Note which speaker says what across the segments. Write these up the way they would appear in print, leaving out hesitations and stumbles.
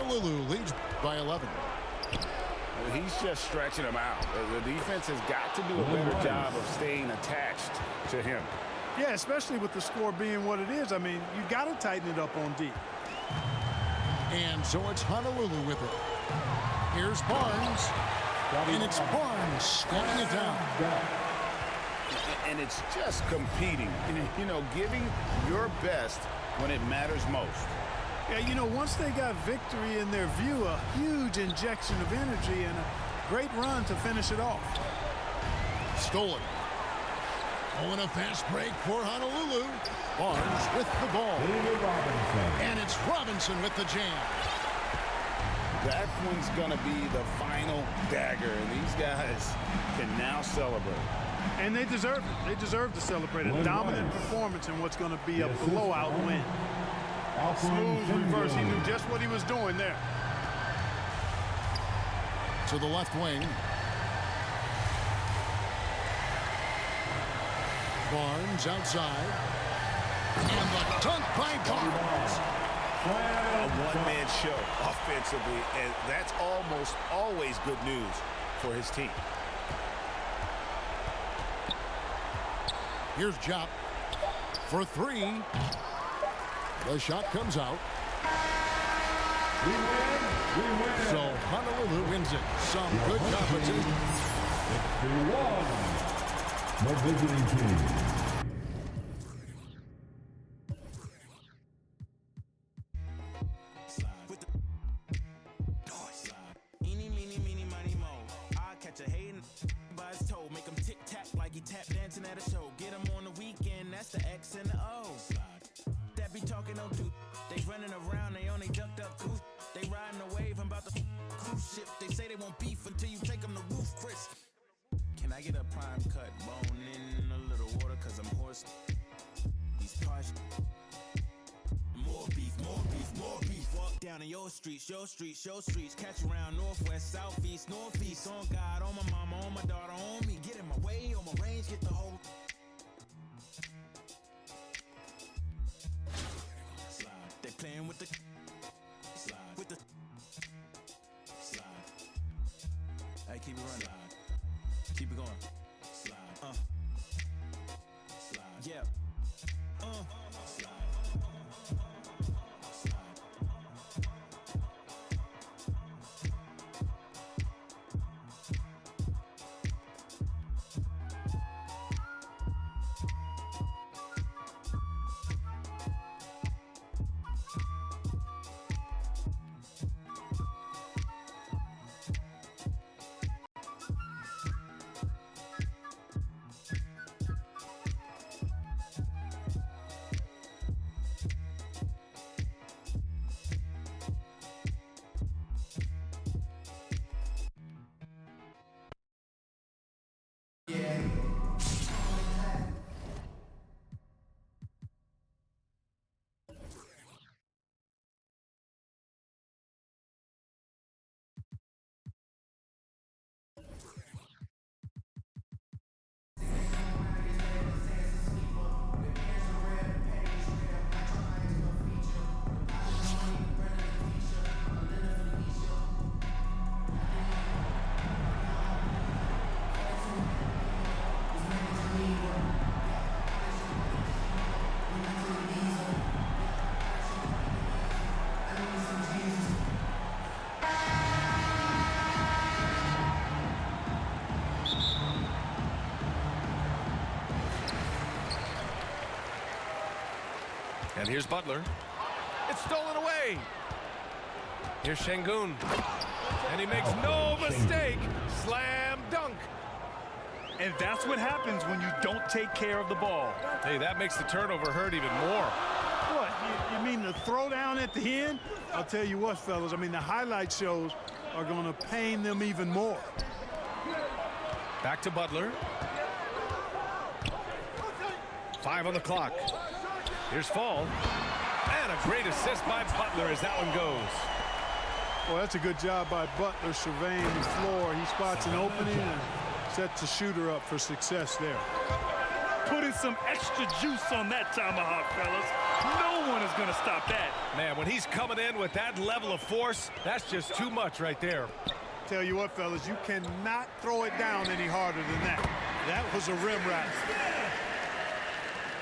Speaker 1: Honolulu leads by 11.
Speaker 2: He's just stretching them out. The defense has got to do a better job of staying attached to him.
Speaker 3: Yeah, especially with the score being what it is. I mean, you got to tighten it up on D.
Speaker 1: And so it's Honolulu with it. Here's Barnes. And it's Barnes stepping it down.
Speaker 2: And it's just competing. You know, giving your best when it matters most.
Speaker 3: Yeah, you know, once they got victory in their view, a huge injection of energy and a great run to finish it off.
Speaker 1: Stolen. Oh, and a fast break for Honolulu. Barnes with the ball. And it's Robinson with the jam.
Speaker 2: That one's going to be the final dagger, and these guys can now celebrate.
Speaker 3: And they deserve it. They deserve to celebrate a dominant performance in what's going to be a blowout win. Smooth reverse. He knew just what he was doing there.
Speaker 1: To the left wing. Barnes outside. And the dunk by Barnes.
Speaker 2: A one-man show offensively, and that's almost always good news for his team.
Speaker 1: Here's Jop for three. The shot comes out. So Honolulu wins it. Some good competition.
Speaker 4: The visiting team.
Speaker 5: Show streets, catch around northwest, southeast, northeast. On God, on my mama, on my daughter, on me. Get in my way, on my range, get the whole slide. They playing with the slide, with the slide. Hey, keep it running. Slide. Keep it going. Slide. Slide. Yeah. Slide.
Speaker 6: And here's Butler. It's stolen away. Here's Şengün. And he makes no mistake. Slam dunk.
Speaker 7: And that's what happens when you don't take care of the ball.
Speaker 6: Hey, that makes the turnover hurt even more.
Speaker 3: What, you mean the throwdown at the end? I'll tell you what, fellas, I mean, the highlight shows are going to pain them even more.
Speaker 6: Back to Butler. 5 on the clock. Here's Fall. And a great assist by Butler as that one goes.
Speaker 3: Well, that's a good job by Butler surveying the floor. He spots an opening and sets the shooter up for success there.
Speaker 7: putting some extra juice on that tomahawk, fellas. No one is going to stop that.
Speaker 6: Man, when he's coming in with that level of force, that's just too much right there.
Speaker 3: Tell you what, fellas, you cannot throw it down any harder than that. That was a rim rattle.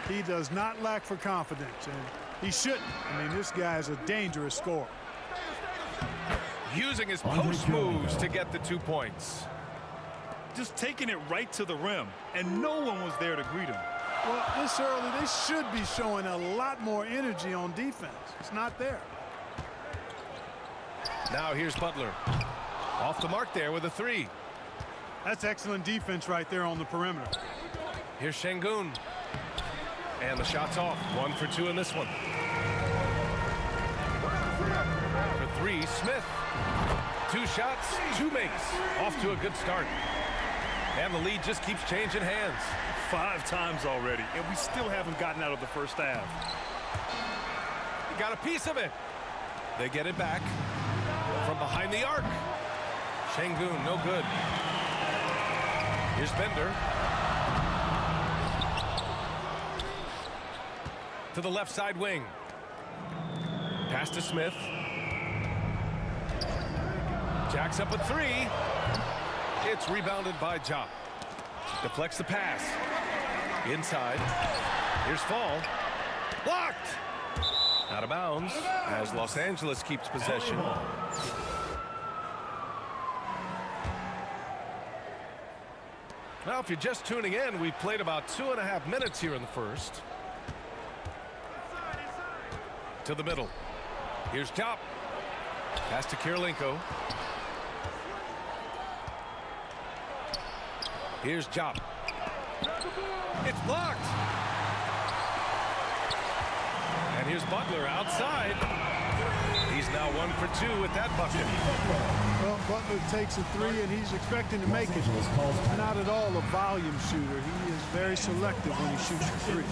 Speaker 3: He does not lack for confidence, and he shouldn't. I mean, this guy is a dangerous scorer.
Speaker 6: Using his post moves to get the 2 points.
Speaker 7: Just taking it right to the rim, and no one was there to greet him.
Speaker 3: Well, this early, they should be showing a lot more energy on defense. It's not there.
Speaker 6: Now here's Butler. Off the mark there with a 3.
Speaker 3: That's excellent defense right there on the perimeter.
Speaker 6: Here's Şengün. And the shot's off. 1 for 2 in this one. For 3, Smith. 2 shots, 2 makes. Off to a good start. And the lead just keeps changing hands.
Speaker 7: 5 times already, and we still haven't gotten out of the first half.
Speaker 6: He got a piece of it. They get it back from behind the arc. Şengün, no good. Here's Bender. To the left side wing. Pass to Smith. Jacks up a 3. It's rebounded by Ja. Deflects the pass. Inside. Here's Fall. Blocked. Out of bounds as Los Angeles keeps possession. Now, if you're just tuning in, we've played about 2.5 minutes here in the first. To the middle. Here's Top. Pass to Kirilenko. Here's Jop. It's blocked. And here's Butler outside. He's now 1 for 2 with that bucket.
Speaker 3: Well, Butler takes a 3, and he's expecting to make it. Not at all a volume shooter. He is very selective when he shoots the 3.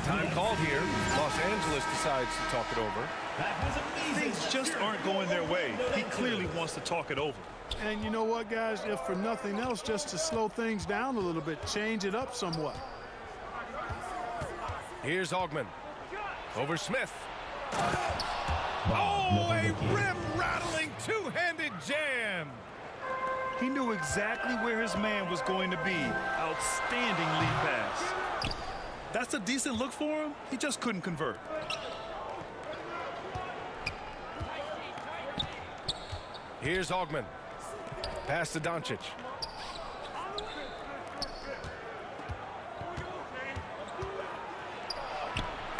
Speaker 6: Time called here. Los Angeles decides to talk it over.
Speaker 7: Things just aren't going their way. He clearly wants to talk it over.
Speaker 3: And you know what, guys? If for nothing else, just to slow things down a little bit, change it up somewhat.
Speaker 6: Here's Augman. Over Smith. Oh, a rim-rattling two-handed jam.
Speaker 7: He knew exactly where his man was going to be. Outstanding lead pass. That's a decent look for him. He just couldn't convert.
Speaker 6: Here's Augman. Pass to Doncic.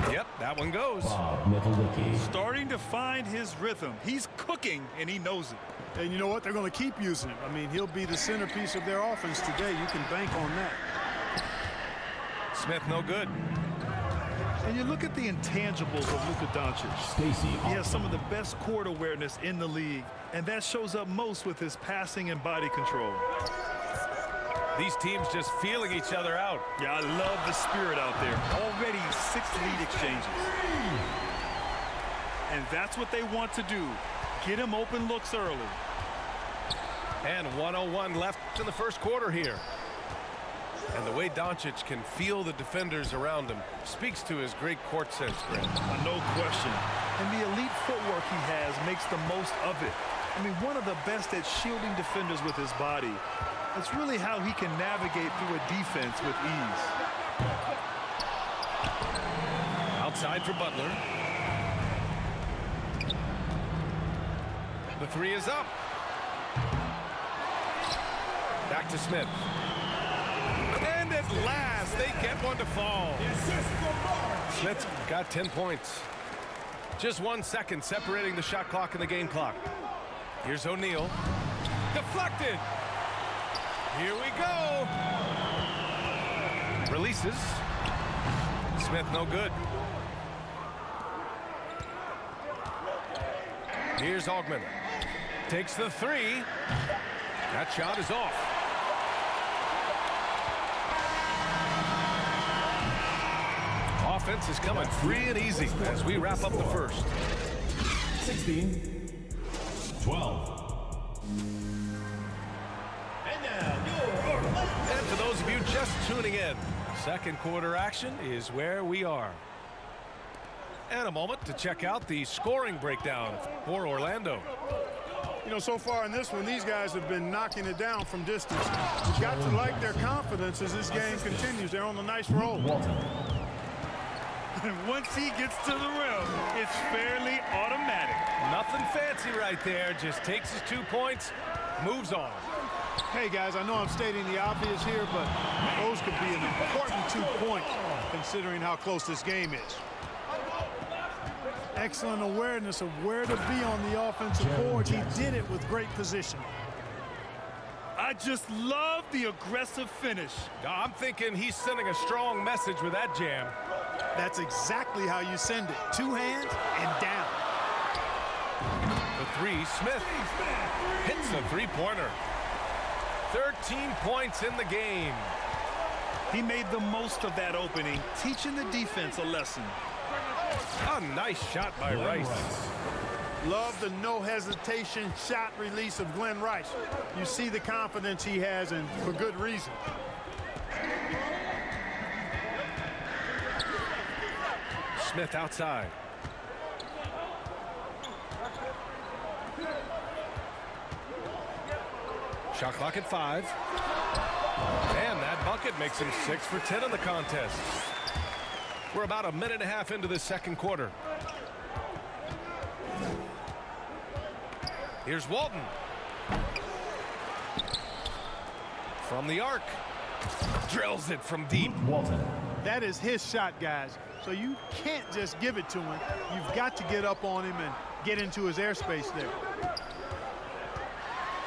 Speaker 6: Yep, that one goes.
Speaker 7: Starting to find his rhythm. He's cooking, and he knows it.
Speaker 3: And you know what? They're going to keep using him. I mean, he'll be the centerpiece of their offense today. You can bank on that.
Speaker 6: Smith, no good.
Speaker 7: And you look at the intangibles of Luka Doncic. He has some of the best court awareness in the league, and that shows up most with his passing and body control.
Speaker 6: These teams just feeling each other out.
Speaker 7: Yeah, I love the spirit out there. Already 6 lead exchanges. And that's what they want to do. Get him open looks early.
Speaker 6: And 1:01 left in the first quarter here. And the way Doncic can feel the defenders around him speaks to his great court sense, Grant.
Speaker 7: No question. And the elite footwork he has makes the most of it. I mean, one of the best at shielding defenders with his body. It's really how he can navigate through a defense with ease.
Speaker 6: Outside for Butler. The 3 is up. Back to Smith. And at last, they get one to fall. Smith's got 10 points. Just 1 second separating the shot clock and the game clock. Here's O'Neal. Deflected. Here we go. Releases. Smith, no good. Here's Augman. Takes the 3. That shot is off. Offense is coming free and easy as we wrap up the first.
Speaker 4: 16-12.
Speaker 8: And now, your
Speaker 6: And for those of you just tuning in, second quarter action is where we are. And a moment to check out the scoring breakdown for Orlando.
Speaker 3: You know, so far in this one, these guys have been knocking it down from distance. You've got to like their confidence as this game continues. They're on a nice roll.
Speaker 7: And once he gets to the rim, it's fairly automatic.
Speaker 6: Nothing fancy right there. Just takes his 2 points, moves on.
Speaker 3: Hey, guys, I know I'm stating the obvious here, but those could be an important 2 points considering how close this game is. Excellent awareness of where to be on the offensive board. He did it with great position.
Speaker 7: I just love the aggressive finish.
Speaker 6: I'm thinking he's sending a strong message with that jam.
Speaker 3: That's exactly how you send it. 2 hands and down.
Speaker 6: The three, Smith hits a three-pointer. 13 points in the game.
Speaker 7: He made the most of that opening, teaching the defense a lesson.
Speaker 6: A nice shot by Rice.
Speaker 3: Love the no hesitation shot release of Glenn Rice. You see the confidence he has, and for good reason.
Speaker 6: Smith outside. Shot clock at 5. And that bucket makes him 6 for 10 in the contest. We're about a minute and a half into the second quarter. Here's Walton. From the arc. Drills it from deep.
Speaker 4: Walton.
Speaker 3: That is his shot, guys. So you can't just give it to him. You've got to get up on him and get into his airspace there.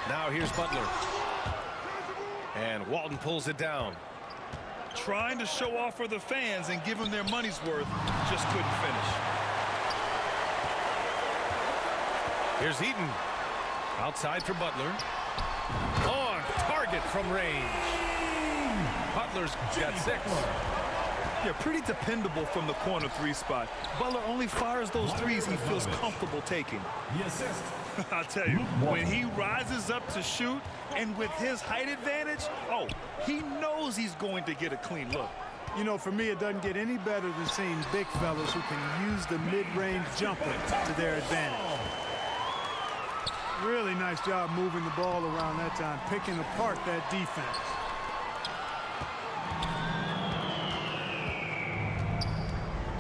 Speaker 6: Now here's Butler. And Walton pulls it down.
Speaker 7: Trying to show off for the fans and give them their money's worth, just couldn't finish.
Speaker 6: Here's Eaton. Outside for Butler. On target from range. Butler's got 6.
Speaker 7: Yeah, pretty dependable from the corner 3 spot. Butler only fires those threes he feels comfortable taking.
Speaker 4: The assist.
Speaker 7: I'll tell you, when he rises up to shoot, and with his height advantage, oh, he knows he's going to get a clean look.
Speaker 3: You know, for me, it doesn't get any better than seeing big fellas who can use the mid-range jumper to their advantage. Really nice job moving the ball around that time, picking apart that defense.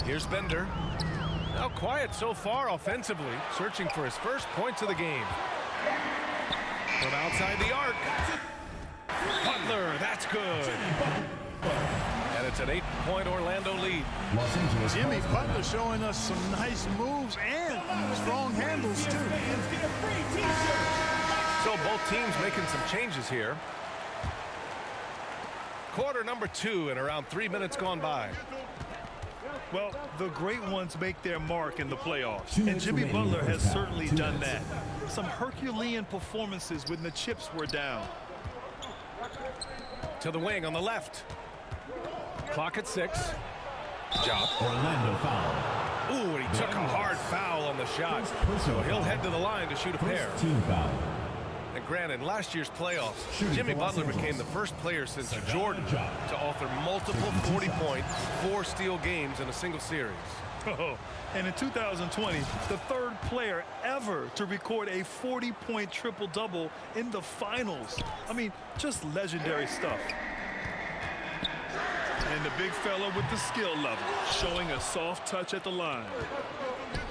Speaker 6: Here's Bender. Now quiet so far offensively, searching for his first points of the game. From outside the arc. Butler, that's good. And it's an 8-point Orlando lead.
Speaker 4: Los Angeles.
Speaker 3: Jimmy Butler showing us some nice moves and strong handles, too.
Speaker 6: So both teams making some changes here. Quarter number 2 and around 3 minutes gone by.
Speaker 7: Well, the great ones make their mark in the playoffs, and Jimmy Butler has certainly done that. Some Herculean performances when the chips were down.
Speaker 6: To the wing on the left. Clock at 6. Job.
Speaker 4: Orlando foul.
Speaker 6: Ooh, and he took a hard foul on the shot. So he'll head to the line to shoot a pair.
Speaker 4: First team foul.
Speaker 6: And granted, in last year's playoffs, Jimmy Butler became the first player since Jordan to author multiple 40-point, 4-steal games in a single series.
Speaker 7: Oh, and in 2020, the third player ever to record a 40-point triple-double in the finals. I mean, just legendary stuff. And the big fella with the skill level, showing a soft touch at the line.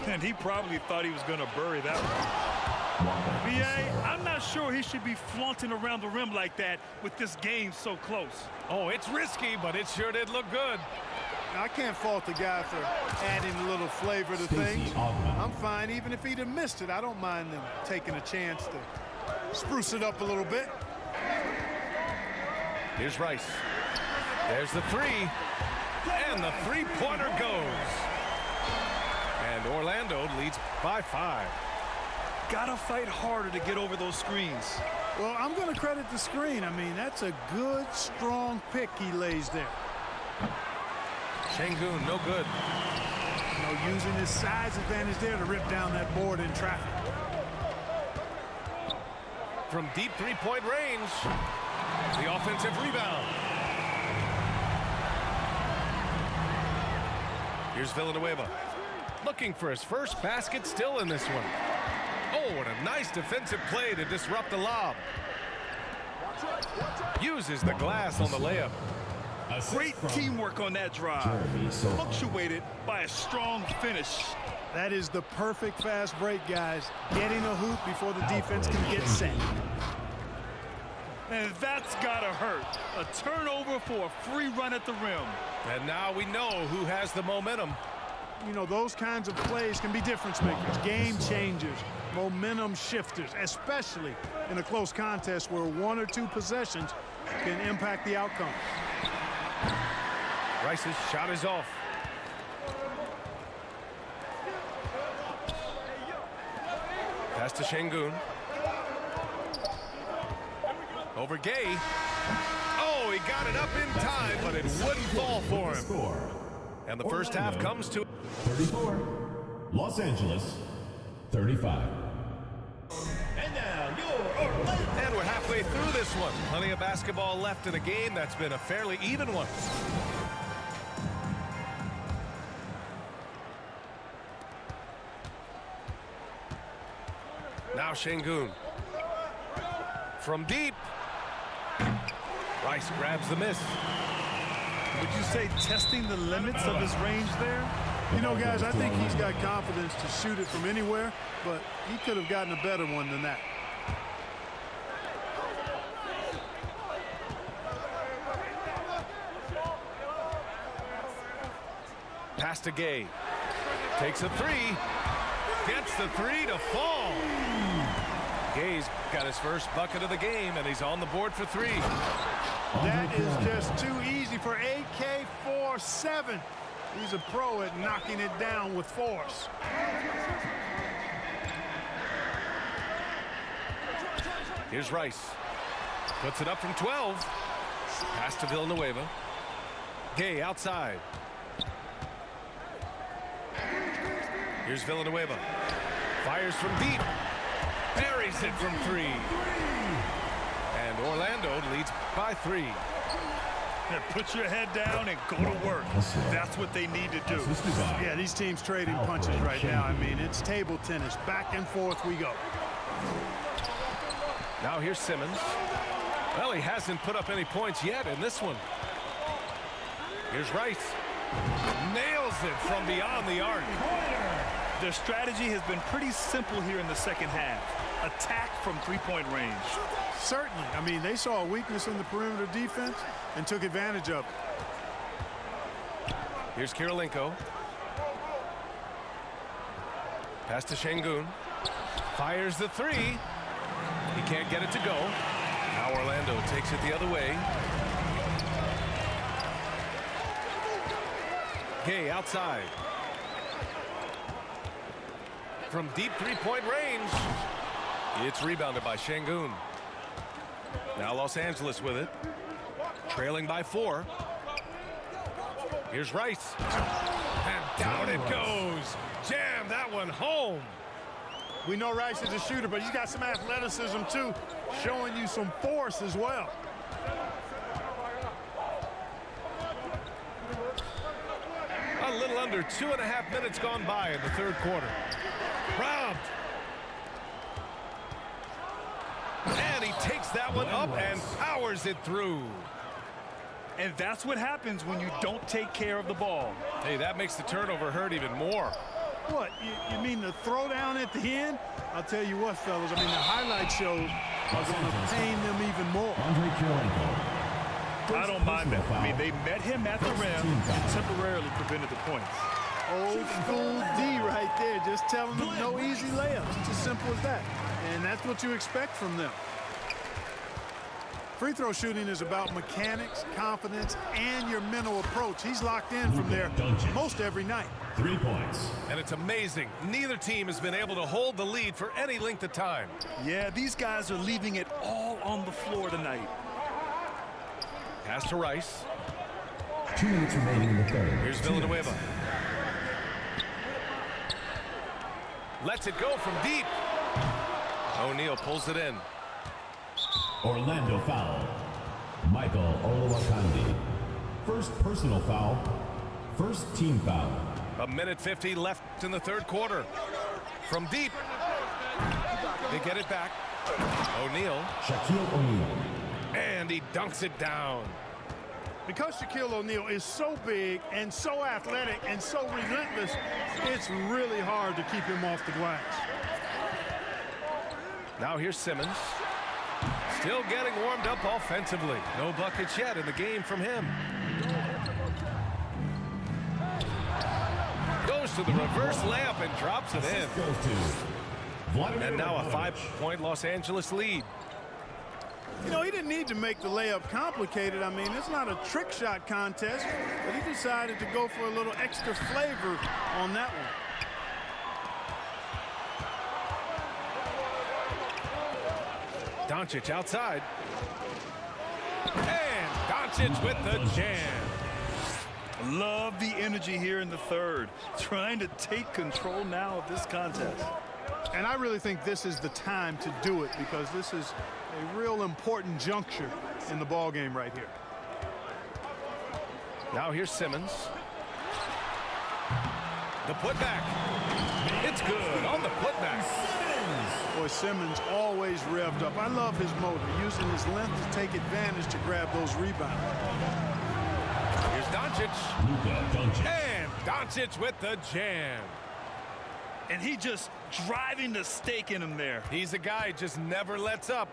Speaker 7: And he probably thought he was going to bury that one. B.A., I'm not sure he should be flaunting around the rim like that with this game so close.
Speaker 6: Oh, it's risky, but it sure did look good.
Speaker 3: Now, I can't fault the guy for adding a little flavor to things. I'm fine. Even if he'd have missed it, I don't mind them taking a chance to spruce it up a little bit.
Speaker 6: Here's Rice. There's the 3. And the 3-pointer goes. And Orlando leads by 5.
Speaker 7: Gotta fight harder to get over those screens.
Speaker 3: Well, I'm going to credit the screen. I mean, that's a good, strong pick he lays there.
Speaker 6: Şengün, no good.
Speaker 3: You know, using his size advantage there to rip down that board in traffic.
Speaker 6: from deep three-point range. The offensive rebound. Here's Villanueva. Looking for his first basket still in this one. Oh, and a nice defensive play to disrupt the lob. Uses the glass on the layup.
Speaker 7: Great teamwork on that drive. Punctuated by a strong finish.
Speaker 3: That is the perfect fast break, guys. Getting a hoop before the defense can get set.
Speaker 7: And that's gotta hurt. A turnover for a free run at the rim.
Speaker 6: And now we know who has the momentum.
Speaker 3: You know, those kinds of plays can be difference makers, game changers, momentum shifters, especially in a close contest where 1 or 2 possessions can impact the outcome.
Speaker 6: Rice's shot is off. Pass to Şengün. Over Gay. Oh, he got it up in time, but it wouldn't fall for him. And the first half comes to
Speaker 4: 34. Los Angeles 35.
Speaker 5: And now your Orlando.
Speaker 6: And we're halfway through this one. Plenty of basketball left in a game that's been a fairly even one. Now Şengün. From deep. Rice grabs the miss.
Speaker 7: Would you say testing the limits of his range there?
Speaker 3: You know, guys, I think he's got confidence to shoot it from anywhere, but he could have gotten a better one than that.
Speaker 6: Pass to Gay. Takes a three. Gets the three to fall. Gay's got his first bucket of the game, and he's on the board for 3.
Speaker 3: That is just too easy for AK-47. He's a pro at knocking it down with force.
Speaker 6: Here's Rice. Puts it up from 12. Pass to Villanueva. Gay outside. Here's Villanueva. Fires from deep. Buries it from 3. And Orlando leads by 3.
Speaker 7: Yeah, put your head down and go to work. That's what they need to do.
Speaker 3: Yeah, these teams trading punches right now. I mean, it's table tennis. Back and forth we go.
Speaker 6: Now here's Simmons. Well, he hasn't put up any points yet in this one. Here's Rice. Nails it from beyond the arc.
Speaker 7: Their strategy has been pretty simple here in the second half. Attack from three-point range.
Speaker 3: Certainly. I mean, they saw a weakness in the perimeter defense and took advantage of it.
Speaker 6: Here's Kirilenko. Pass to Şengün. Fires the 3. He can't get it to go. Now Orlando takes it the other way. Gay outside. From deep three-point range. It's rebounded by Şengün. Now Los Angeles with it. Trailing by 4. Here's Rice. And down it goes. Jam that one home.
Speaker 3: We know Rice is a shooter, but he's got some athleticism too, showing you some force as well.
Speaker 6: A little under 2.5 minutes gone by in the third quarter. Robbed. And he takes that one up and powers it through.
Speaker 7: And that's what happens when you don't take care of the ball.
Speaker 6: Hey, that makes the turnover hurt even more.
Speaker 3: What, you mean the throwdown at the end? I'll tell you what, fellas, I mean, the highlight shows are going to pain them even more.
Speaker 4: Andre Kirilenko.
Speaker 7: I don't mind that. I mean, they met him at the rim and temporarily prevented the points.
Speaker 3: Old school D right there, just telling them no easy layups. It's as simple as that. And that's what you expect from them. Free throw shooting is about mechanics, confidence, and your mental approach. He's locked in from there most every night.
Speaker 4: 3 points.
Speaker 6: And it's amazing. Neither team has been able to hold the lead for any length of time.
Speaker 7: Yeah, these guys are leaving it all on the floor tonight.
Speaker 6: Pass to Rice.
Speaker 4: 2 minutes remaining in the third.
Speaker 6: Here's Villanueva. Lets it go from deep. O'Neal pulls it in.
Speaker 4: Orlando foul. Michael Olowokandi. First personal foul. First team foul.
Speaker 6: A minute 50 left in the third quarter. From deep. They get it back. O'Neal.
Speaker 4: Shaquille O'Neal.
Speaker 6: And he dunks it down.
Speaker 3: Because Shaquille O'Neal is so big and so athletic and so relentless, it's really hard to keep him off the glass.
Speaker 6: Now here's Simmons. Still getting warmed up offensively. No buckets yet in the game from him. Goes to the reverse layup and drops it in.
Speaker 4: Goes to Vladimir
Speaker 6: And now a
Speaker 4: Ivanovic.
Speaker 6: 5-point Los Angeles lead.
Speaker 3: You know, he didn't need to make the layup complicated. I mean, it's not a trick shot contest, but he decided to go for a little extra flavor on that one.
Speaker 6: Doncic outside. And Doncic with the jam.
Speaker 7: Love the energy here in the third. Trying to take control now of this contest.
Speaker 3: And I really think this is the time to do it because this is a real important juncture in the ball game right here.
Speaker 6: Now here's Simmons. The putback. It's good on the putback.
Speaker 3: Boy, Simmons always revved up. I love his motor, using his length to take advantage to grab those rebounds.
Speaker 6: Here's Doncic.
Speaker 4: Luka Doncic.
Speaker 6: And Doncic with the jam.
Speaker 7: And he just driving the stake in him there.
Speaker 6: He's a guy who just never lets up.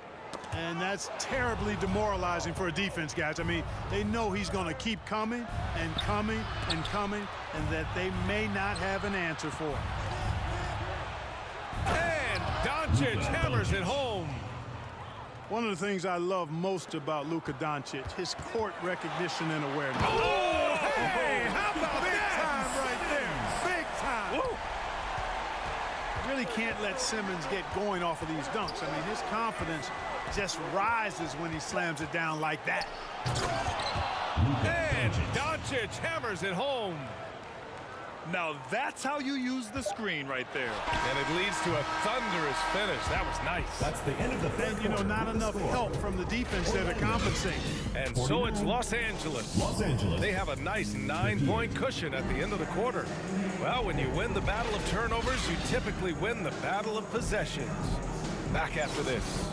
Speaker 3: And that's terribly demoralizing for a defense, guys. I mean, they know he's going to keep coming and coming and coming, and that they may not have an answer for it.
Speaker 6: And Doncic hammers it home.
Speaker 3: One of the things I love most about Luka Doncic, his court recognition and awareness.
Speaker 6: Oh, hey, how about
Speaker 3: Big
Speaker 6: that?
Speaker 3: time right there. Big time.
Speaker 6: Woo.
Speaker 3: Really can't let Simmons get going off of these dunks. I mean, his confidence just rises when he slams it down like that.
Speaker 6: And Doncic hammers it home.
Speaker 7: Now that's how you use the screen right there.
Speaker 6: And it leads to a thunderous finish. That was nice.
Speaker 4: That's the end of the third
Speaker 3: And, you know,
Speaker 4: quarter.
Speaker 3: not enough help from the defense there to compensate.
Speaker 6: And so it's Los Angeles.
Speaker 4: Los Angeles.
Speaker 6: They have a nice 9-point cushion at the end of the quarter. Well, when you win the battle of turnovers, you typically win the battle of possessions. Back after this.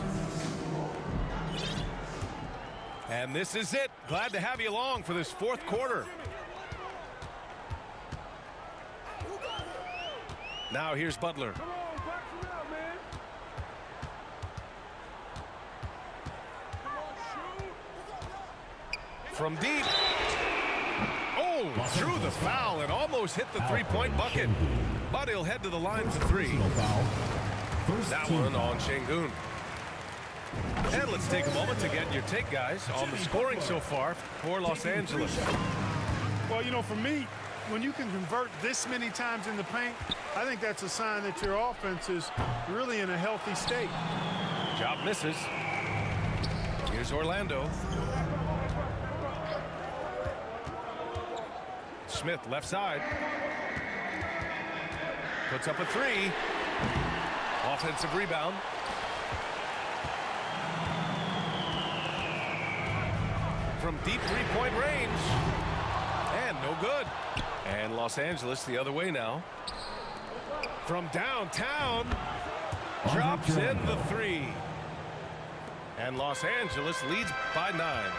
Speaker 6: And this is it. Glad to have you along for this fourth quarter. Now here's Butler. From deep. Oh, threw the foul and almost hit the three-point bucket. But he'll head to the line for three.
Speaker 4: Personal foul. First
Speaker 6: That
Speaker 4: team
Speaker 6: one
Speaker 4: foul.
Speaker 6: on Şengün. And let's take a moment to get your take, guys, on the scoring so far for Los Angeles.
Speaker 3: Well, you know, for me, when you can convert this many times in the paint, I think that's a sign that your offense is really in a healthy state.
Speaker 6: Job misses. Here's Orlando. Smith left side. Puts up a three. Offensive rebound. From deep three-point range. And no good. And Los Angeles the other way now. From downtown. Drops in the three. And Los Angeles leads by 9.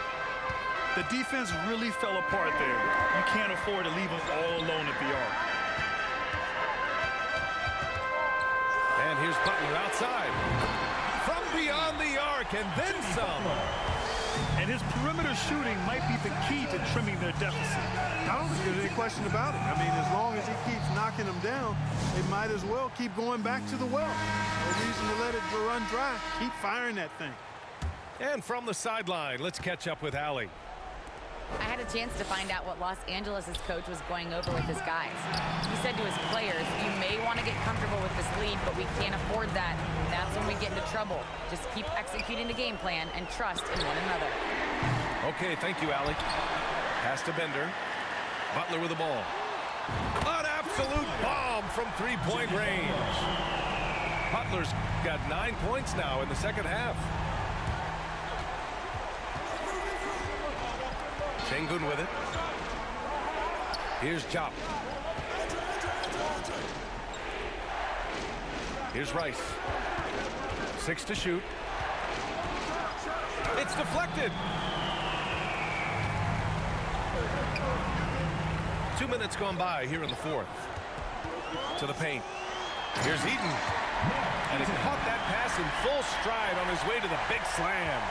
Speaker 7: The defense really fell apart there. You can't afford to leave them all alone at the arc.
Speaker 6: And here's Butler outside. From beyond the arc and then some.
Speaker 7: And his perimeter shooting might be the key to trimming their deficit.
Speaker 3: I don't think there's any question about it. I mean, as long as he keeps knocking them down, they might as well keep going back to the well. No reason to let it run dry. Keep firing that thing.
Speaker 6: And from the sideline, let's catch up with Allie.
Speaker 8: I had a chance to find out what Los Angeles' coach was going over with his guys. He said to his players, you may want to get comfortable with this lead, but we can't afford that. That's when we get into trouble. Just keep executing the game plan and trust in one another.
Speaker 6: Okay, thank you, Allie. Pass to Bender. Butler with the ball. An absolute bomb from three-point range. Butler's got 9 points now in the second half. Şengün with it. Here's Jop. Here's Rice. 6 to shoot. It's deflected. 2 minutes gone by here in the fourth. To the paint. Here's Eaton. And he caught that pass in full stride on his way to the big slam.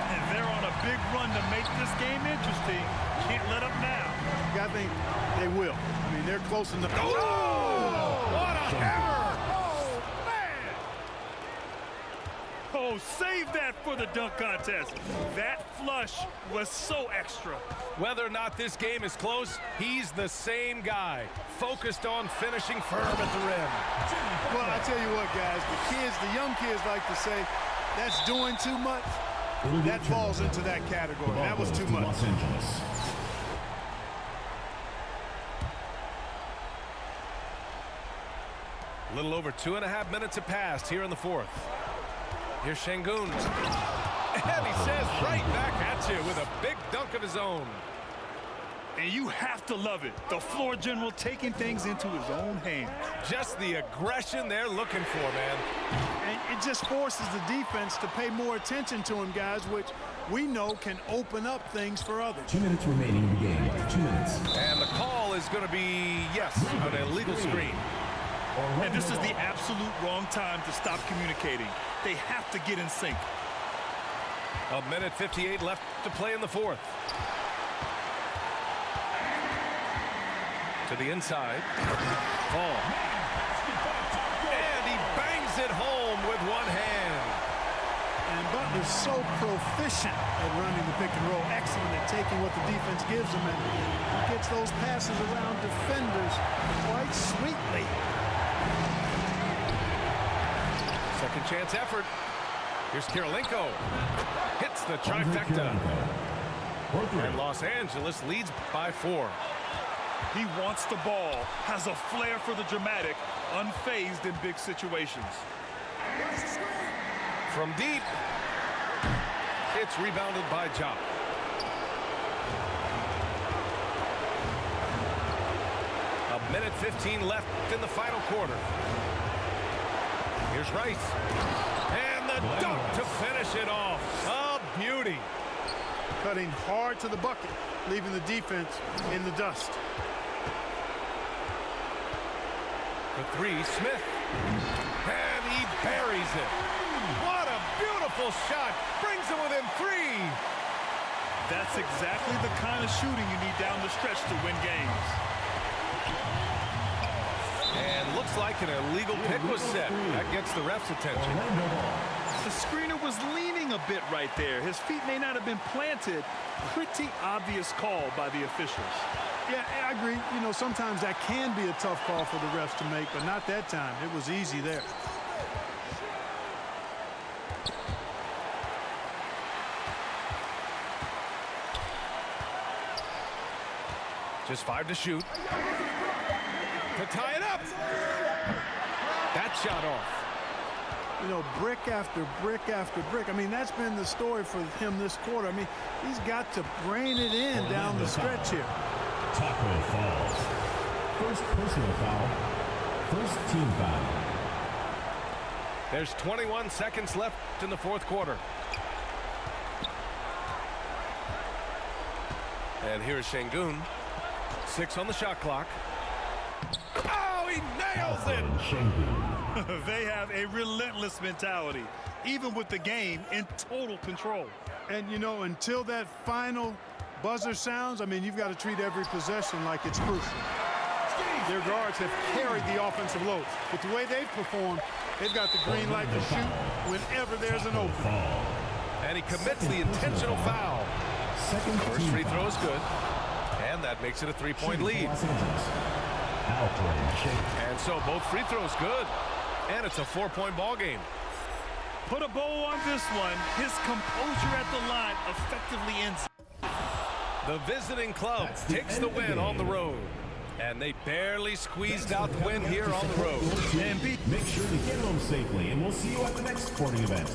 Speaker 7: And they're on a big run to make this game interesting. Can't let up now.
Speaker 3: I think they will. I mean, they're close enough.
Speaker 6: Oh! What a hammer!
Speaker 7: Oh, save that for the dunk contest. That flush was so extra.
Speaker 6: Whether or not this game is close, he's the same guy, focused on finishing firm at the rim.
Speaker 3: Well, I tell you what, guys, the young kids like to say, that's doing too much. That falls into that category. That was too much.
Speaker 4: Los Angeles.
Speaker 6: A little over 2.5 minutes have passed here in the fourth. Here's Şengün. And he says right back at you with a big dunk of his own.
Speaker 7: And you have to love it. The floor general taking things into his own hands.
Speaker 6: Just the aggression they're looking for, man.
Speaker 3: And it just forces the defense to pay more attention to him, guys, which we know can open up things for others.
Speaker 4: 2 minutes remaining in the game. 2 minutes.
Speaker 6: And the call is going to be, yes, an illegal screen.
Speaker 7: And this is the absolute wrong time to stop communicating. They have to get in sync.
Speaker 6: 1:58 left to play in the fourth. To the inside. Paul. And he bangs it home with one hand.
Speaker 3: And Butler's so proficient at running the pick and roll, excellent at taking what the defense gives him, and he gets those passes around defenders quite sweetly.
Speaker 6: Second chance effort. Here's Kirilenko. Hits the trifecta. And Los Angeles leads by 4.
Speaker 7: He wants the ball, has a flair for the dramatic, unfazed in big situations.
Speaker 6: From deep, it's rebounded by Jop. A minute 15 left in the final quarter. Here's Rice. And the dunk to finish it off. A beauty.
Speaker 3: Cutting hard to the bucket, leaving the defense in the dust.
Speaker 6: For 3, Smith. And he buries it. What a beautiful shot. Brings him within 3.
Speaker 7: That's exactly the kind of shooting you need down the stretch to win games.
Speaker 6: And looks like an illegal pick was set. That gets the ref's attention.
Speaker 7: The screener was leaning a bit right there. His feet may not have been planted. Pretty obvious call by the officials.
Speaker 3: Yeah, I agree. You know, sometimes that can be a tough call for the refs to make, but not that time. It was easy there.
Speaker 6: Just 5 to shoot. To tie it up. That shot off.
Speaker 3: You know, brick after brick after brick. I mean, that's been the story for him this quarter. I mean, he's got to brain it in down the stretch here.
Speaker 4: Taco falls. First personal foul. First team foul.
Speaker 6: There's 21 seconds left in the fourth quarter. And here's Şengün. 6 on the shot clock. Oh, he nails it!
Speaker 7: They have a relentless mentality, even with the game in total control.
Speaker 3: And, you know, until that final buzzer sounds, I mean, you've got to treat every possession like it's crucial. Their guards have carried the offensive load. But the way they've performed, they've got the green light to shoot whenever there's an opening.
Speaker 6: And he commits the intentional foul. First free throw is good. And that makes it a 3-point lead. And so both free throws good. And it's a 4-point ball game.
Speaker 7: Put a bow on this one. His composure at the line effectively ends.
Speaker 6: The visiting club takes the win on the road. And they barely squeezed out the win here on the road.
Speaker 4: Make sure to get home safely, and we'll see you at the next sporting event.